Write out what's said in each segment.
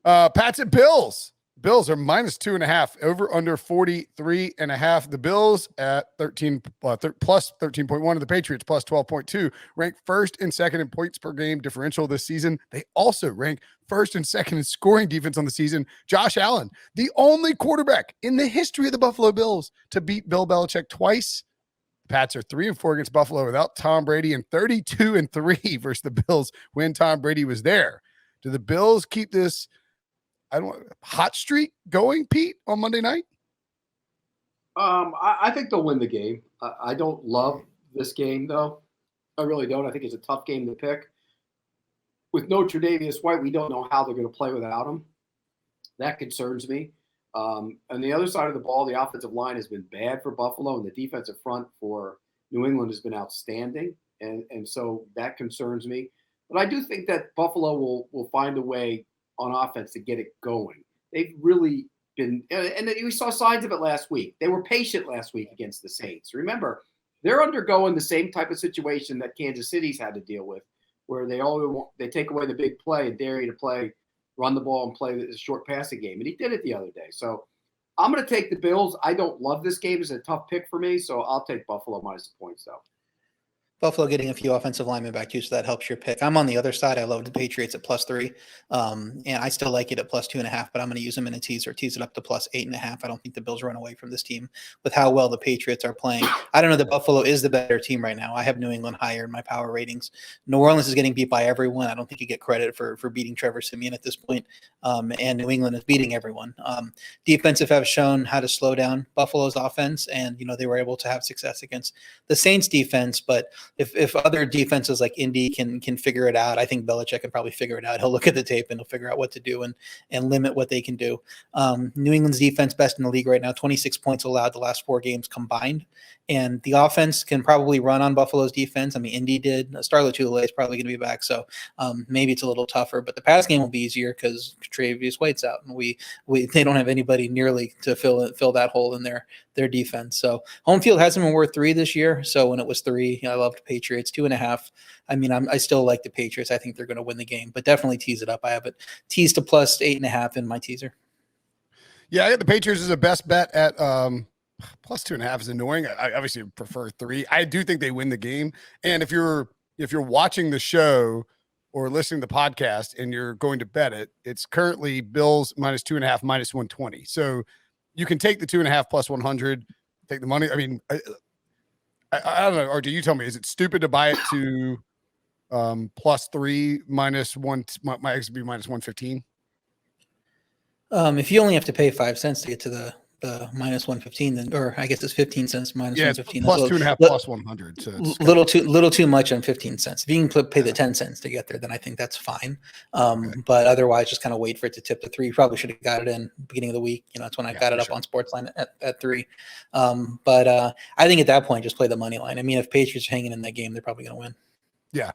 Pats at Bills. Bills are minus 2.5, over under 43.5. The Bills at 13 plus 13.1, and the Patriots plus 12.2 rank first and second in points per game differential this season. They also rank first and second in scoring defense on the season. Josh Allen, the only quarterback in the history of the Buffalo Bills to beat Bill Belichick twice. The Pats are 3-4 against Buffalo without Tom Brady, and 32-3 versus the Bills when Tom Brady was there. Do the Bills keep this hot streak going, Pete, on Monday night? I think they'll win the game. I don't love this game, though. I really don't. I think it's a tough game to pick. With no Tre'Davious White, we don't know how they're going to play without him. That concerns me. On the other side of the ball, the offensive line has been bad for Buffalo, and the defensive front for New England has been outstanding, and so that concerns me. But I do think that Buffalo will find a way on offense to get it going. They've really been, and we saw signs of it last week. They were patient last week against the Saints. Remember, they're undergoing the same type of situation that Kansas City's had to deal with, where they take away the big play and dare you to run the ball and play the short passing game. And he did it the other day. So I'm going to take the Bills. I don't love this game. It's a tough pick for me, so I'll take Buffalo minus the points, though. Buffalo getting a few offensive linemen back too, so that helps your pick. I'm on the other side. I love the Patriots at +3, and I still like it at +2.5, but I'm going to use them in a tease it up to +8.5. I don't think the Bills run away from this team with how well the Patriots are playing. I don't know that Buffalo is the better team right now. I have New England higher in my power ratings. New Orleans is getting beat by everyone. I don't think you get credit for beating Trevor Siemian at this point, and New England is beating everyone. Defensive have shown how to slow down Buffalo's offense, and they were able to have success against the Saints defense, but if other defenses like Indy can figure it out, I think Belichick can probably figure it out. He'll look at the tape and he'll figure out what to do and limit what they can do. New England's defense best in the league right now, 26 points allowed the last 4 games combined. And the offense can probably run on Buffalo's defense. I mean, Indy did. Star Lotulelei is probably going to be back, so maybe it's a little tougher. But the pass game will be easier because Tre'Davious White's out, and they don't have anybody nearly to fill that hole in their defense. So home field hasn't been worth 3 this year. So when it was 3, I loved Patriots 2.5. I mean, I still like the Patriots. I think they're going to win the game, but definitely tease it up. I have it teased to +8.5 in my teaser. Yeah, I got the Patriots as a best bet at +2.5 is annoying. I obviously prefer 3. I do think they win the game. And if you're watching the show or listening to the podcast and you're going to bet it, it's currently Bills -2.5, -120. So you can take the 2.5 +100, take the money. I mean, I don't know, RJ, you tell me, is it stupid to buy it to +3 -1? My X would be -115. If you only have to pay 5 cents to get to the -115, then, or I guess it's 15 cents -115. +2.5 +100. So it's little too much on 15 cents. If you can pay the 10 cents to get there, then I think that's fine. Okay. But otherwise, just kind of wait for it to tip to 3. You probably should have got it in beginning of the week. That's when I got it up on Sportsline at 3. But I think at that point, just play the money line. I mean, if Patriots are hanging in that game, they're probably going to win. Yeah.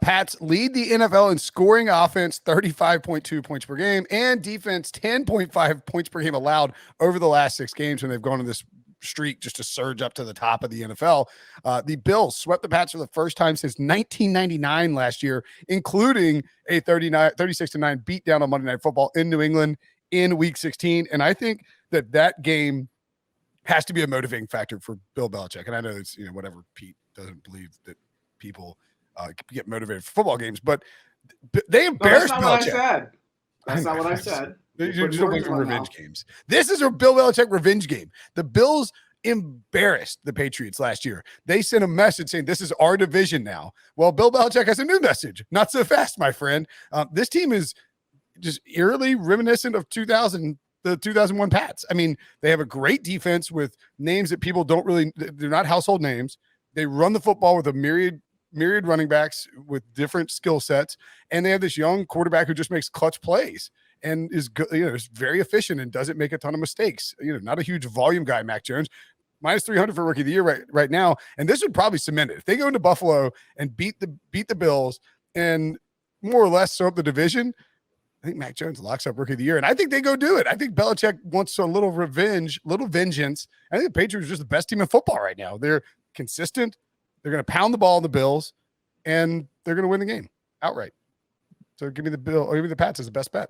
Pats lead the NFL in scoring offense, 35.2 points per game, and defense, 10.5 points per game allowed over the last 6 games when they've gone on this streak just to surge up to the top of the NFL. The Bills swept the Pats for the first time since 1999 last year, including a 36-9 beatdown on Monday Night Football in New England in Week 16. And I think that game has to be a motivating factor for Bill Belichick. And I know it's, whatever, Pete doesn't believe that people get motivated for football games, but they embarrassed Belichick. That's not what I said. They're revenge games. This is a Bill Belichick revenge game. The Bills embarrassed the Patriots last year. They sent a message saying, this is our division now. Well, Bill Belichick has a new message. Not so fast, my friend. This team is just eerily reminiscent of the 2001 Pats. I mean, they have a great defense with names that people they're not household names. They run the football with a myriad running backs with different skill sets, and they have this young quarterback who just makes clutch plays and is good, is very efficient and doesn't make a ton of mistakes. Not a huge volume guy, Mac Jones, -300 for rookie of the year right now, and this would probably cement it if they go into Buffalo and beat the Bills and more or less sew up the division. I think Mac Jones locks up rookie of the year, and I think they go do it. I think Belichick wants a little revenge, little vengeance. I think the Patriots are just the best team in football right now. They're consistent. They're going to pound the ball on the Bills, and they're going to win the game outright. So give me the Pats as the best bet.